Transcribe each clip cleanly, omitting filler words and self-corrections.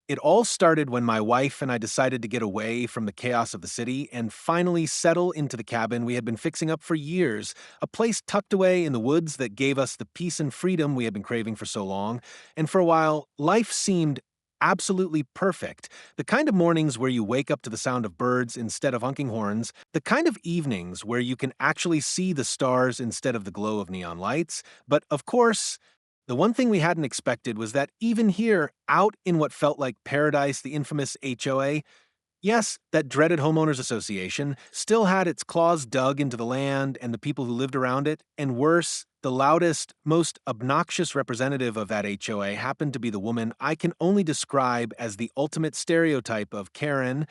It all started when my wife and I decided to get away from the chaos of the city and finally settle into the cabin we had been fixing up for years, a place tucked away in the woods that gave us the peace and freedom we had been craving for so long. And for a while, life seemed absolutely perfect. The kind of mornings where you wake up to the sound of birds instead of honking horns, the kind of evenings where you can actually see the stars instead of the glow of neon lights. But of course, the one thing we hadn't expected was that even here, out in what felt like paradise, the infamous HOA, yes, that dreaded homeowners association, still had its claws dug into the land and the people who lived around it, and worse, the loudest, most obnoxious representative of that HOA happened to be the woman I can only describe as the ultimate stereotype of Karen,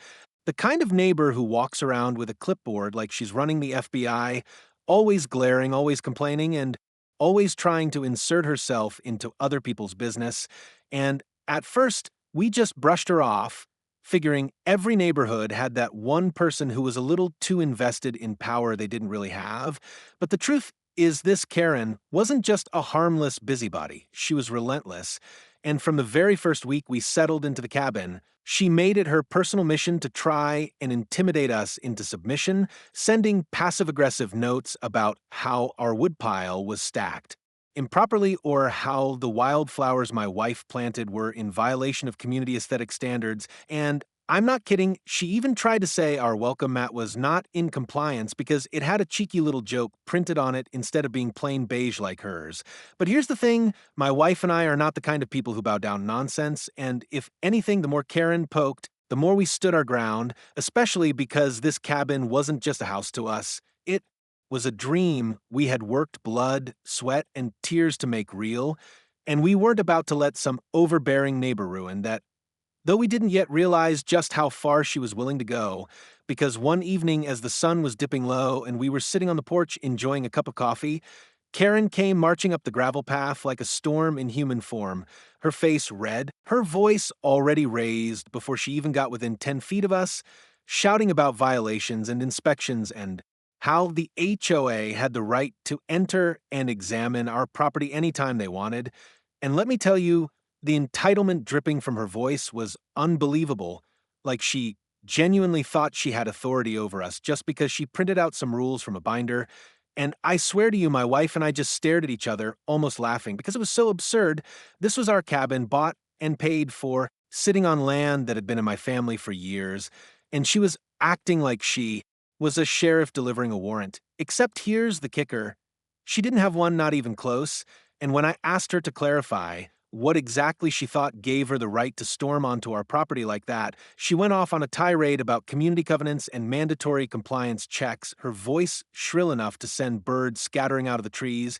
the kind of neighbor who walks around with a clipboard like she's running the FBI, always glaring, always complaining, and always trying to insert herself into other people's business. And at first, we just brushed her off, figuring every neighborhood had that one person who was a little too invested in power they didn't really have. But the truth is, this Karen wasn't just a harmless busybody. She was relentless. And from the very first week we settled into the cabin, she made it her personal mission to try and intimidate us into submission, sending passive-aggressive notes about how our woodpile was stacked improperly or how the wildflowers my wife planted were in violation of community aesthetic standards, and I'm not kidding, she even tried to say our welcome mat was not in compliance because it had a cheeky little joke printed on it instead of being plain beige like hers. But here's the thing, my wife and I are not the kind of people who bow down nonsense, and if anything, the more Karen poked, the more we stood our ground, especially because this cabin wasn't just a house to us. It was a dream we had worked blood, sweat, and tears to make real, and we weren't about to let some overbearing neighbor ruin that, though we didn't yet realize just how far she was willing to go, because one evening as the sun was dipping low and we were sitting on the porch enjoying a cup of coffee, Karen came marching up the gravel path like a storm in human form, her face red, her voice already raised before she even got within 10 feet of us, shouting about violations and inspections and how the HOA had the right to enter and examine our property anytime they wanted. And let me tell you, the entitlement dripping from her voice was unbelievable, like she genuinely thought she had authority over us just because she printed out some rules from a binder. And I swear to you, my wife and I just stared at each other, almost laughing, because it was so absurd. This was our cabin, bought and paid for, sitting on land that had been in my family for years, and she was acting like she was a sheriff delivering a warrant. Except here's the kicker. She didn't have one, not even close, and when I asked her to clarify what exactly she thought gave her the right to storm onto our property like that, she went off on a tirade about community covenants and mandatory compliance checks, her voice shrill enough to send birds scattering out of the trees.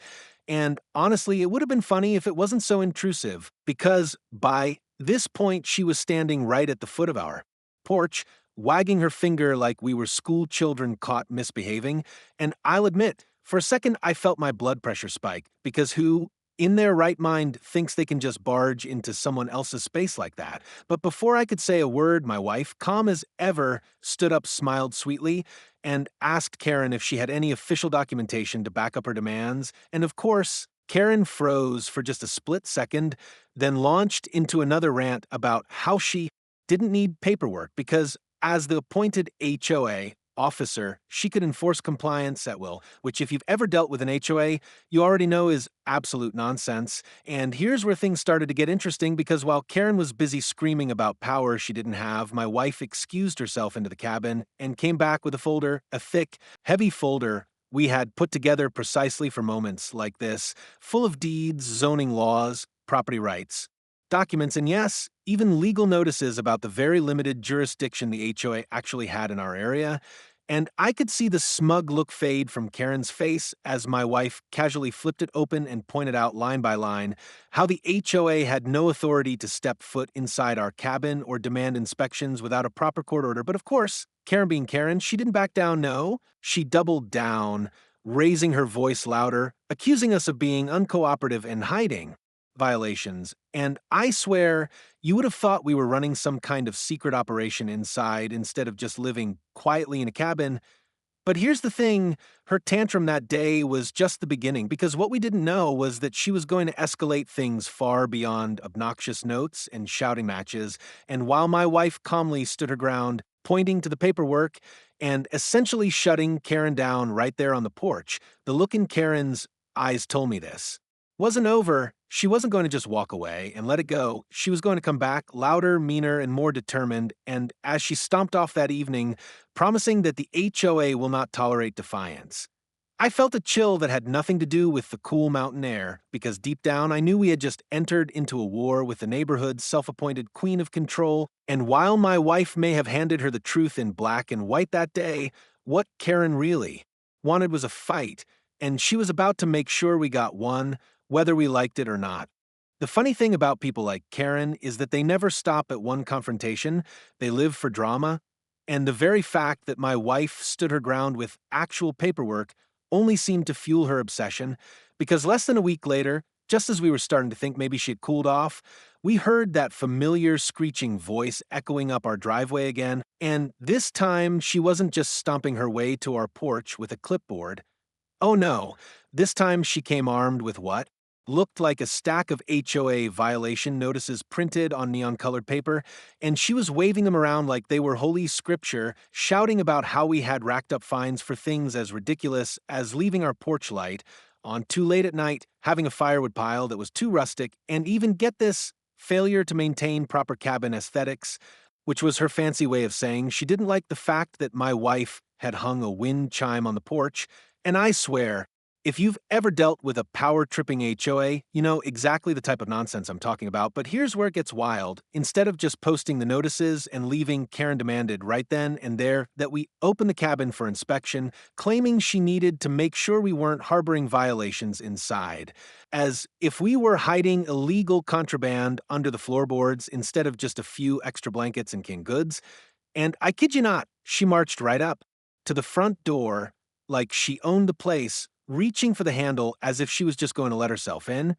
And honestly, it would have been funny if it wasn't so intrusive, because by this point she was standing right at the foot of our porch, wagging her finger like we were school children caught misbehaving, and I'll admit, for a second I felt my blood pressure spike, because who in their right mind thinks they can just barge into someone else's space like that? But before I could say a word, my wife, calm as ever, stood up, smiled sweetly, and asked Karen if she had any official documentation to back up her demands. And of course, Karen froze for just a split second, then launched into another rant about how she didn't need paperwork because, as the appointed HOA officer, she could enforce compliance at will, which if you've ever dealt with an HOA, you already know is absolute nonsense. And here's where things started to get interesting, because while Karen was busy screaming about power she didn't have, my wife excused herself into the cabin and came back with a folder, a thick, heavy folder we had put together precisely for moments like this, full of deeds, zoning laws, property rights, documents, and yes, even legal notices about the very limited jurisdiction the HOA actually had in our area. And I could see the smug look fade from Karen's face as my wife casually flipped it open and pointed out line by line how the HOA had no authority to step foot inside our cabin or demand inspections without a proper court order. But of course, Karen being Karen, she didn't back down, no. She doubled down, raising her voice louder, accusing us of being uncooperative and hiding violations. And I swear, you would have thought we were running some kind of secret operation inside instead of just living quietly in a cabin. But here's the thing, her tantrum that day was just the beginning because what we didn't know was that she was going to escalate things far beyond obnoxious notes and shouting matches. And while my wife calmly stood her ground, pointing to the paperwork and essentially shutting Karen down right there on the porch, the look in Karen's eyes told me this wasn't over. She wasn't going to just walk away and let it go. She was going to come back louder, meaner, and more determined. And as she stomped off that evening, promising that the HOA will not tolerate defiance. I felt a chill that had nothing to do with the cool mountain air, because deep down I knew we had just entered into a war with the neighborhood's self-appointed queen of control, and while my wife may have handed her the truth in black and white that day, what Karen really wanted was a fight, and she was about to make sure we got one, whether we liked it or not. The funny thing about people like Karen is that they never stop at one confrontation, they live for drama, and the very fact that my wife stood her ground with actual paperwork only seemed to fuel her obsession, because less than a week later, just as we were starting to think maybe she had cooled off, we heard that familiar screeching voice echoing up our driveway again, and this time she wasn't just stomping her way to our porch with a clipboard. Oh no, this time she came armed with what? Looked like a stack of HOA violation notices printed on neon-colored paper, and she was waving them around like they were holy scripture, shouting about how we had racked up fines for things as ridiculous as leaving our porch light on too late at night, having a firewood pile that was too rustic, and even, get this, failure to maintain proper cabin aesthetics, which was her fancy way of saying she didn't like the fact that my wife had hung a wind chime on the porch. And I swear, if you've ever dealt with a power-tripping HOA, you know exactly the type of nonsense I'm talking about, but here's where it gets wild. Instead of just posting the notices and leaving, Karen demanded right then and there that we open the cabin for inspection, claiming she needed to make sure we weren't harboring violations inside. As if we were hiding illegal contraband under the floorboards instead of just a few extra blankets and canned goods. And I kid you not, she marched right up to the front door like she owned the place, reaching for the handle as if she was just going to let herself in.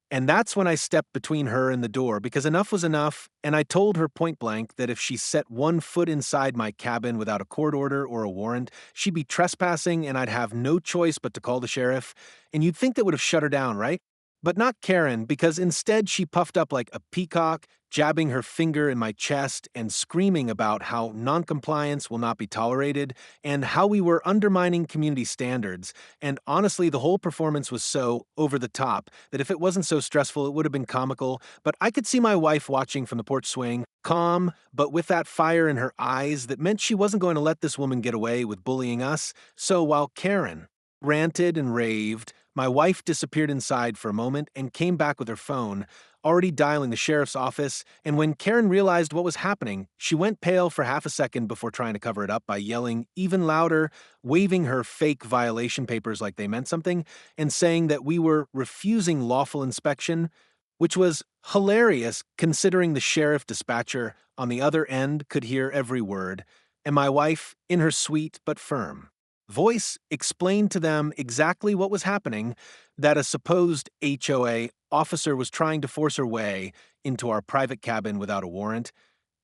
And that's when I stepped between her and the door because enough was enough, and I told her point blank that if she set one foot inside my cabin without a court order or a warrant, she'd be trespassing and I'd have no choice but to call the sheriff. And you'd think that would have shut her down, right? But not Karen, because instead she puffed up like a peacock, jabbing her finger in my chest and screaming about how noncompliance will not be tolerated and how we were undermining community standards. And honestly, the whole performance was so over the top that if it wasn't so stressful, it would have been comical. But I could see my wife watching from the porch swing, calm, but with that fire in her eyes that meant she wasn't going to let this woman get away with bullying us. So while Karen ranted and raved, my wife disappeared inside for a moment and came back with her phone, already dialing the sheriff's office, and when Karen realized what was happening, she went pale for half a second before trying to cover it up by yelling even louder, waving her fake violation papers like they meant something, and saying that we were refusing lawful inspection, which was hilarious considering the sheriff dispatcher on the other end could hear every word, and my wife, in her sweet but firm voice, explained to them exactly what was happening, that a supposed HOA officer was trying to force her way into our private cabin without a warrant.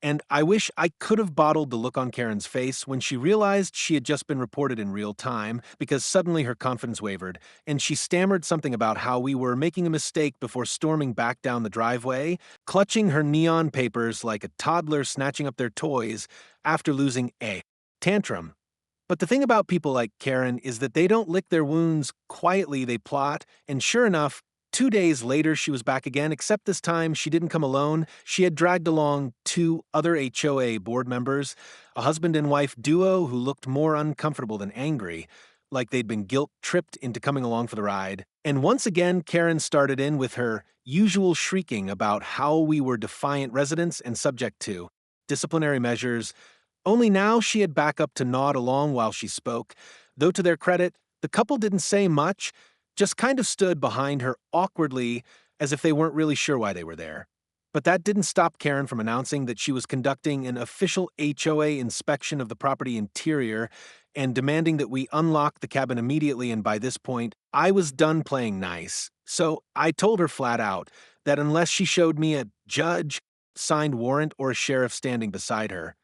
And I wish I could have bottled the look on Karen's face when she realized she had just been reported in real time, because suddenly her confidence wavered, and she stammered something about how we were making a mistake before storming back down the driveway, clutching her neon papers like a toddler snatching up their toys after losing a tantrum. But the thing about people like Karen is that they don't lick their wounds quietly, they plot, and sure enough, 2 days later she was back again, except this time she didn't come alone. She had dragged along two other HOA board members, a husband and wife duo who looked more uncomfortable than angry, like they'd been guilt-tripped into coming along for the ride. And once again, Karen started in with her usual shrieking about how we were defiant residents and subject to disciplinary measures. Only now she had backup to nod along while she spoke, though to their credit, the couple didn't say much, just kind of stood behind her awkwardly as if they weren't really sure why they were there. But that didn't stop Karen from announcing that she was conducting an official HOA inspection of the property interior and demanding that we unlock the cabin immediately, and by this point, I was done playing nice. So I told her flat out that unless she showed me a judge, signed warrant, or a sheriff standing beside her,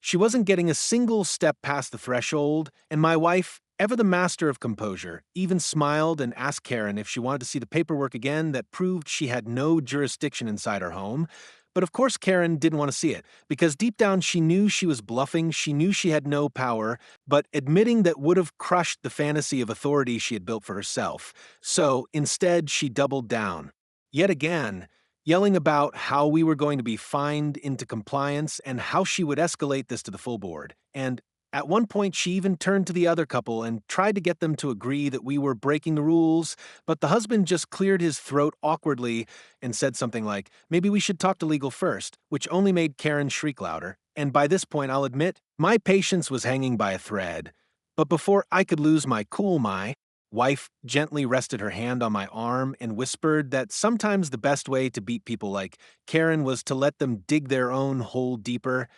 She wasn't getting a single step past the threshold, and my wife, ever the master of composure, even smiled and asked Karen if she wanted to see the paperwork again that proved she had no jurisdiction inside her home. But of course, Karen didn't want to see it, because deep down she knew she was bluffing, she knew she had no power, but admitting that would have crushed the fantasy of authority she had built for herself. So instead, she doubled down. Yet again, yelling about how we were going to be fined into compliance and how she would escalate this to the full board. And at one point, she even turned to the other couple and tried to get them to agree that we were breaking the rules, but the husband just cleared his throat awkwardly and said something like, maybe we should talk to legal first, which only made Karen shriek louder. And by this point, I'll admit, my patience was hanging by a thread. But before I could lose my cool, my wife gently rested her hand on my arm and whispered that sometimes the best way to beat people like Karen was to let them dig their own hole deeper.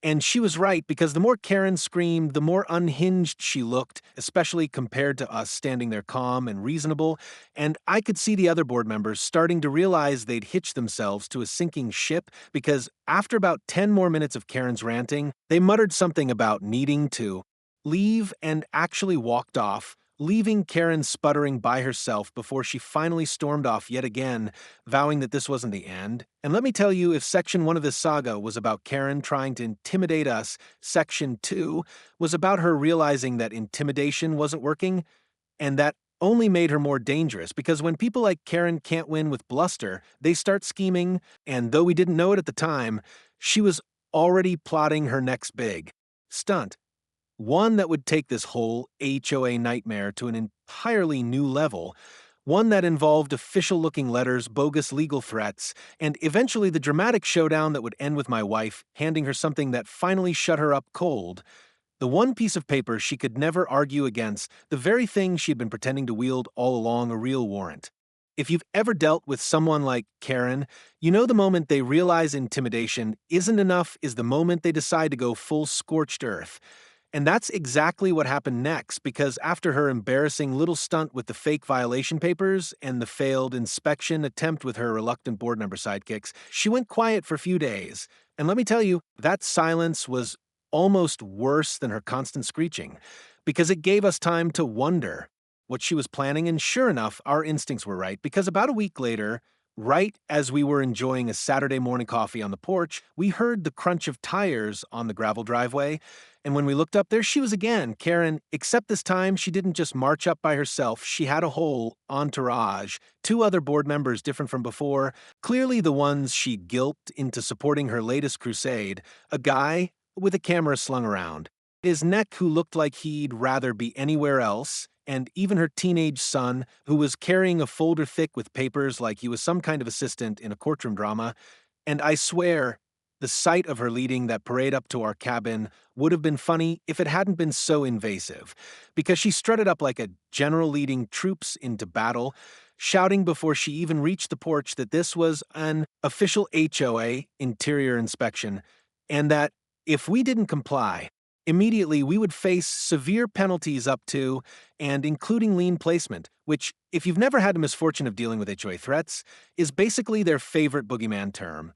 And she was right, because the more Karen screamed, the more unhinged she looked, especially compared to us standing there calm and reasonable. And I could see the other board members starting to realize they'd hitched themselves to a sinking ship, because after about 10 more minutes of Karen's ranting, they muttered something about needing to leave and actually walked off, leaving Karen sputtering by herself before she finally stormed off yet again, vowing that this wasn't the end. And let me tell you, if Section 1 of this saga was about Karen trying to intimidate us, Section 2 was about her realizing that intimidation wasn't working, and that only made her more dangerous, because when people like Karen can't win with bluster, they start scheming, and though we didn't know it at the time, she was already plotting her next big stunt. One that would take this whole HOA nightmare to an entirely new level, one that involved official-looking letters, bogus legal threats, and eventually the dramatic showdown that would end with my wife handing her something that finally shut her up cold. The one piece of paper she could never argue against, the very thing she had been pretending to wield all along, a real warrant. If you've ever dealt with someone like Karen, you know the moment they realize intimidation isn't enough is the moment they decide to go full scorched earth. And that's exactly what happened next, because after her embarrassing little stunt with the fake violation papers and the failed inspection attempt with her reluctant board member sidekicks, she went quiet for a few days. And let me tell you, that silence was almost worse than her constant screeching, because it gave us time to wonder what she was planning, and sure enough, our instincts were right, because about a week later, right as we were enjoying a Saturday morning coffee on the porch, we heard the crunch of tires on the gravel driveway. And when we looked up, there she was again, Karen, except this time she didn't just march up by herself. She had a whole entourage, two other board members different from before, clearly the ones she'd guilted into supporting her latest crusade, a guy with a camera slung around, his neck who looked like he'd rather be anywhere else, and even her teenage son, who was carrying a folder thick with papers like he was some kind of assistant in a courtroom drama. And I swear, the sight of her leading that parade up to our cabin would have been funny if it hadn't been so invasive, because she strutted up like a general leading troops into battle, shouting before she even reached the porch that this was an official HOA interior inspection, and that if we didn't comply, immediately we would face severe penalties up to and including lien placement, which, if you've never had the misfortune of dealing with HOA threats, is basically their favorite boogeyman term.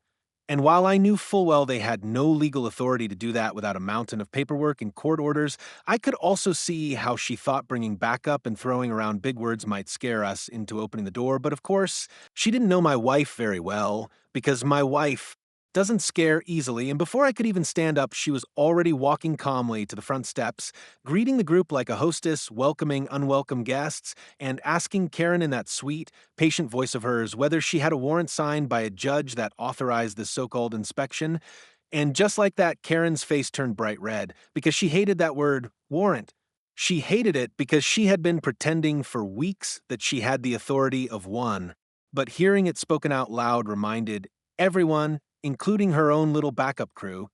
And while I knew full well they had no legal authority to do that without a mountain of paperwork and court orders, I could also see how she thought bringing backup and throwing around big words might scare us into opening the door. But of course, she didn't know my wife very well, because my wife doesn't scare easily, and before I could even stand up, she was already walking calmly to the front steps, greeting the group like a hostess welcoming unwelcome guests, and asking Karen in that sweet, patient voice of hers whether she had a warrant signed by a judge that authorized this so-called inspection. And just like that, Karen's face turned bright red, because she hated that word, warrant. She hated it because she had been pretending for weeks that she had the authority of one. But hearing it spoken out loud reminded everyone, including her own little backup crew,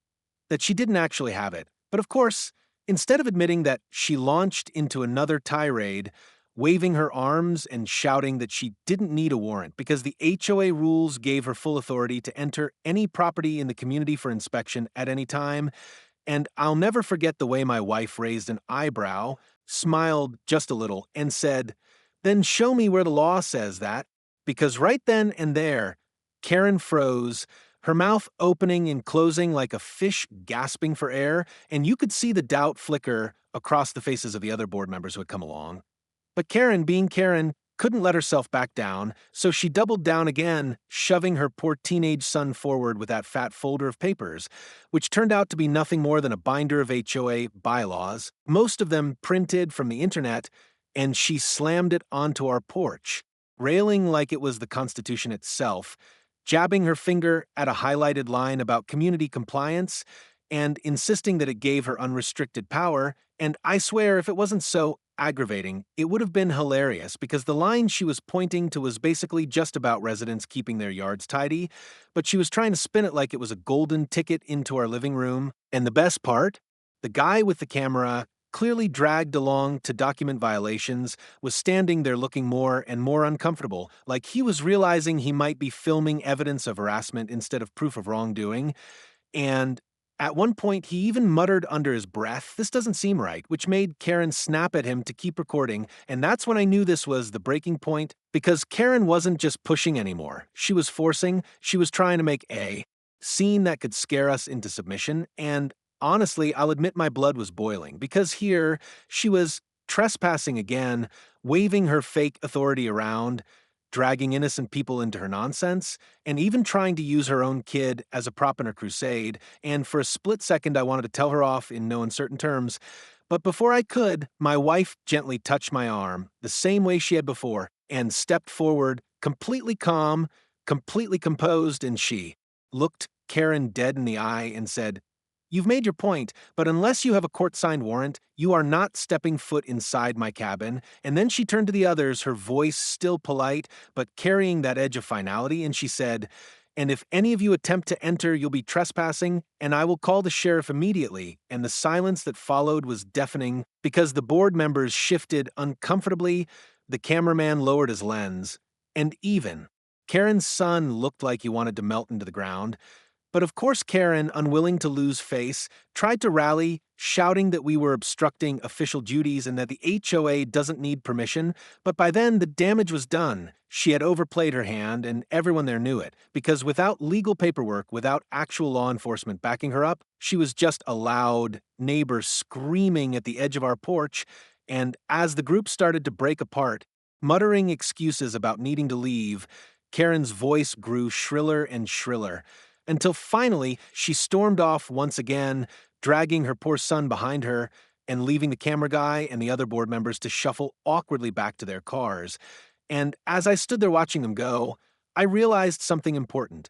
that she didn't actually have it. But of course, instead of admitting that, she launched into another tirade, waving her arms and shouting that she didn't need a warrant because the HOA rules gave her full authority to enter any property in the community for inspection at any time. And I'll never forget the way my wife raised an eyebrow, smiled just a little, and said, "Then show me where the law says that." Because right then and there, Karen froze, her mouth opening and closing like a fish gasping for air, and you could see the doubt flicker across the faces of the other board members who had come along. But Karen, being Karen, couldn't let herself back down, so she doubled down again, shoving her poor teenage son forward with that fat folder of papers, which turned out to be nothing more than a binder of HOA bylaws, most of them printed from the internet, and she slammed it onto our porch, railing like it was the Constitution itself, jabbing her finger at a highlighted line about community compliance, and insisting that it gave her unrestricted power. And I swear, if it wasn't so aggravating, it would have been hilarious because the line she was pointing to was basically just about residents keeping their yards tidy, but she was trying to spin it like it was a golden ticket into our living room. And the best part? The guy with the camera, clearly dragged along to document violations, was standing there looking more and more uncomfortable, like he was realizing he might be filming evidence of harassment instead of proof of wrongdoing. And at one point, he even muttered under his breath, "This doesn't seem right," which made Karen snap at him to keep recording. And that's when I knew this was the breaking point, because Karen wasn't just pushing anymore. She was forcing, she was trying to make a scene that could scare us into submission. And honestly, I'll admit my blood was boiling, because here she was trespassing again, waving her fake authority around, dragging innocent people into her nonsense, and even trying to use her own kid as a prop in her crusade. And for a split second, I wanted to tell her off in no uncertain terms. But before I could, my wife gently touched my arm, the same way she had before, and stepped forward, completely calm, completely composed, and she looked Karen dead in the eye and said, "You've made your point, but unless you have a court-signed warrant, you are not stepping foot inside my cabin." And then she turned to the others, her voice still polite, but carrying that edge of finality, and she said, "And if any of you attempt to enter, you'll be trespassing, and I will call the sheriff immediately." And the silence that followed was deafening, because the board members shifted uncomfortably, the cameraman lowered his lens, and even Karen's son looked like he wanted to melt into the ground. But of course, Karen, unwilling to lose face, tried to rally, shouting that we were obstructing official duties and that the HOA doesn't need permission. But by then, the damage was done. She had overplayed her hand, and everyone there knew it, because without legal paperwork, without actual law enforcement backing her up, she was just a loud neighbor screaming at the edge of our porch. And as the group started to break apart, muttering excuses about needing to leave, Karen's voice grew shriller and shriller, until finally she stormed off once again, dragging her poor son behind her and leaving the camera guy and the other board members to shuffle awkwardly back to their cars. And as I stood there watching them go, I realized something important.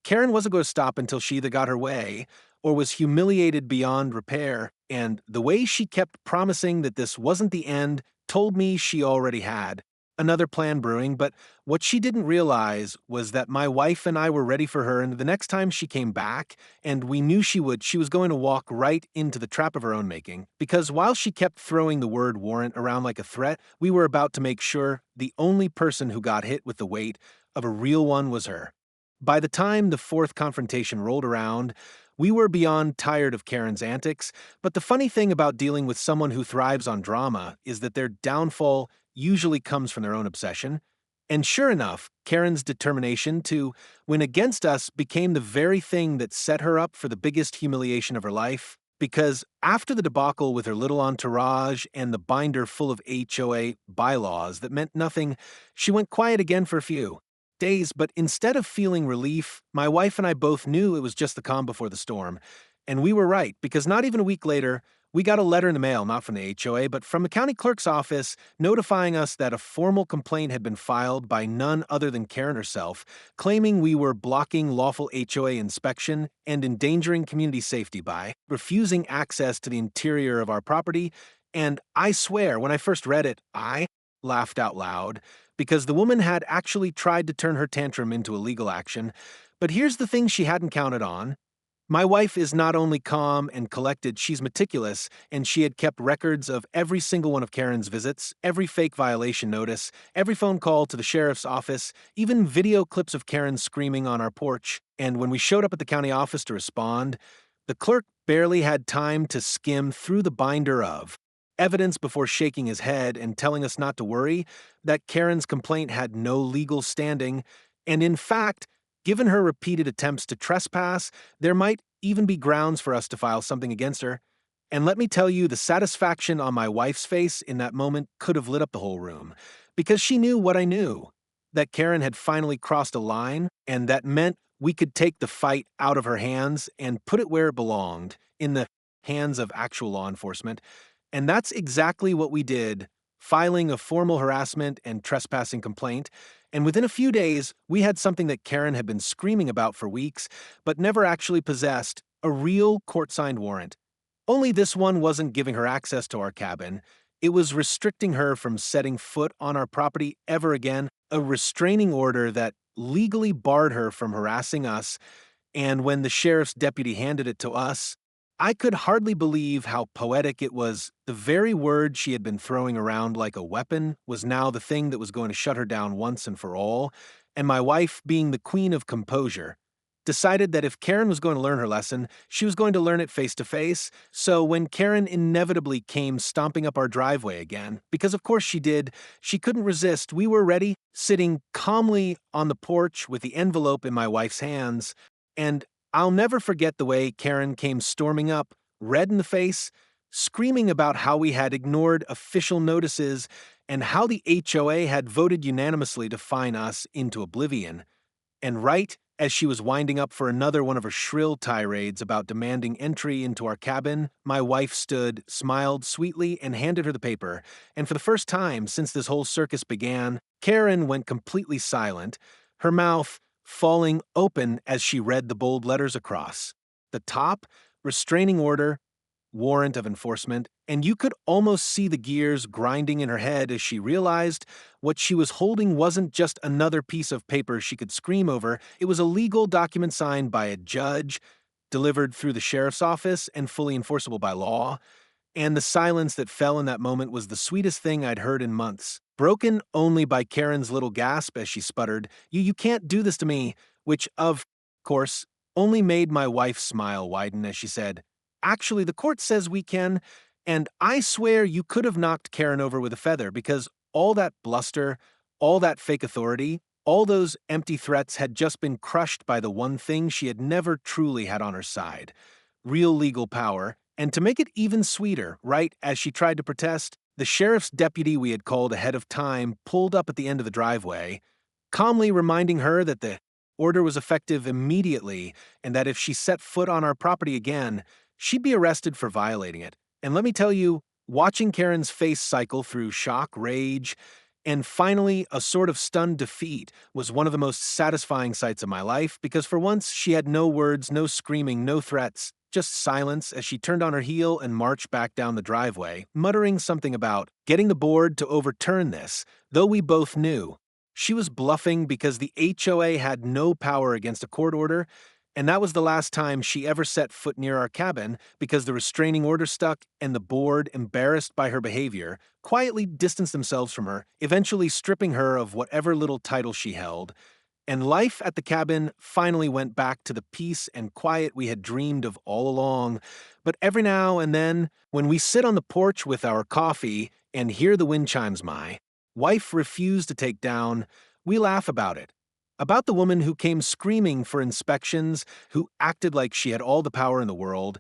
Karen wasn't going to stop until she either got her way or was humiliated beyond repair, and the way she kept promising that this wasn't the end told me she already had another plan brewing. But what she didn't realize was that my wife and I were ready for her, and the next time she came back, and we knew she would, she was going to walk right into the trap of her own making, because while she kept throwing the word warrant around like a threat, we were about to make sure the only person who got hit with the weight of a real one was her. By the time the fourth confrontation rolled around, we were beyond tired of Karen's antics, but the funny thing about dealing with someone who thrives on drama is that their downfall usually comes from their own obsession. And sure enough, Karen's determination to win against us became the very thing that set her up for the biggest humiliation of her life. Because after the debacle with her little entourage and the binder full of HOA bylaws that meant nothing, she went quiet again for a few days. But instead of feeling relief, my wife and I both knew it was just the calm before the storm. And we were right, because not even a week later, we got a letter in the mail, not from the HOA, but from the county clerk's office, notifying us that a formal complaint had been filed by none other than Karen herself, claiming we were blocking lawful HOA inspection and endangering community safety by refusing access to the interior of our property. And I swear, when I first read it, I laughed out loud, because the woman had actually tried to turn her tantrum into a legal action. But here's the thing she hadn't counted on. My wife is not only calm and collected, she's meticulous, and she had kept records of every single one of Karen's visits, every fake violation notice, every phone call to the sheriff's office, even video clips of Karen screaming on our porch. And when we showed up at the county office to respond, the clerk barely had time to skim through the binder of evidence before shaking his head and telling us not to worry, that Karen's complaint had no legal standing, and in fact, Given her repeated attempts to trespass, there might even be grounds for us to file something against her. And let me tell you, the satisfaction on my wife's face in that moment could have lit up the whole room, because she knew what I knew, that Karen had finally crossed a line, and that meant we could take the fight out of her hands and put it where it belonged, in the hands of actual law enforcement. And that's exactly what we did, filing a formal harassment and trespassing complaint. And within a few days, we had something that Karen had been screaming about for weeks, but never actually possessed: a real court-signed warrant. Only this one wasn't giving her access to our cabin. It was restricting her from setting foot on our property ever again, a restraining order that legally barred her from harassing us. And when the sheriff's deputy handed it to us, I could hardly believe how poetic it was. The very word she had been throwing around like a weapon was now the thing that was going to shut her down once and for all. And my wife, being the queen of composure, decided that if Karen was going to learn her lesson, she was going to learn it face to face. So when Karen inevitably came stomping up our driveway again, because of course she did, she couldn't resist, we were ready, sitting calmly on the porch with the envelope in my wife's hands. And I'll never forget the way Karen came storming up, red in the face, screaming about how we had ignored official notices and how the HOA had voted unanimously to fine us into oblivion. And right as she was winding up for another one of her shrill tirades about demanding entry into our cabin, my wife stood, smiled sweetly, and handed her the paper. And for the first time since this whole circus began, Karen went completely silent, her mouth falling open as she read the bold letters across. The top: restraining order, warrant of enforcement, and you could almost see the gears grinding in her head as she realized what she was holding wasn't just another piece of paper she could scream over. It was a legal document signed by a judge, delivered through the sheriff's office, and fully enforceable by law. And the silence that fell in that moment was the sweetest thing I'd heard in months, broken only by Karen's little gasp as she sputtered, You can't do this to me," which, of course, only made my wife's smile widen as she said, "Actually, the court says we can, and I swear you could have knocked Karen over with a feather, because all that bluster, all that fake authority, all those empty threats had just been crushed by the one thing she had never truly had on her side: real legal power." And to make it even sweeter, right as she tried to protest, the sheriff's deputy we had called ahead of time pulled up at the end of the driveway, calmly reminding her that the order was effective immediately and that if she set foot on our property again, she'd be arrested for violating it. And let me tell you, watching Karen's face cycle through shock, rage, and finally a sort of stunned defeat was one of the most satisfying sights of my life, because for once she had no words, no screaming, no threats, just silence as she turned on her heel and marched back down the driveway, muttering something about getting the board to overturn this, though we both knew she was bluffing because the HOA had no power against a court order, and that was the last time she ever set foot near our cabin, because the restraining order stuck and the board, embarrassed by her behavior, quietly distanced themselves from her, eventually stripping her of whatever little title she held. And life at the cabin finally went back to the peace and quiet we had dreamed of all along. But every now and then, when we sit on the porch with our coffee and hear the wind chimes my wife refused to take down, we laugh about it. About the woman who came screaming for inspections, who acted like she had all the power in the world,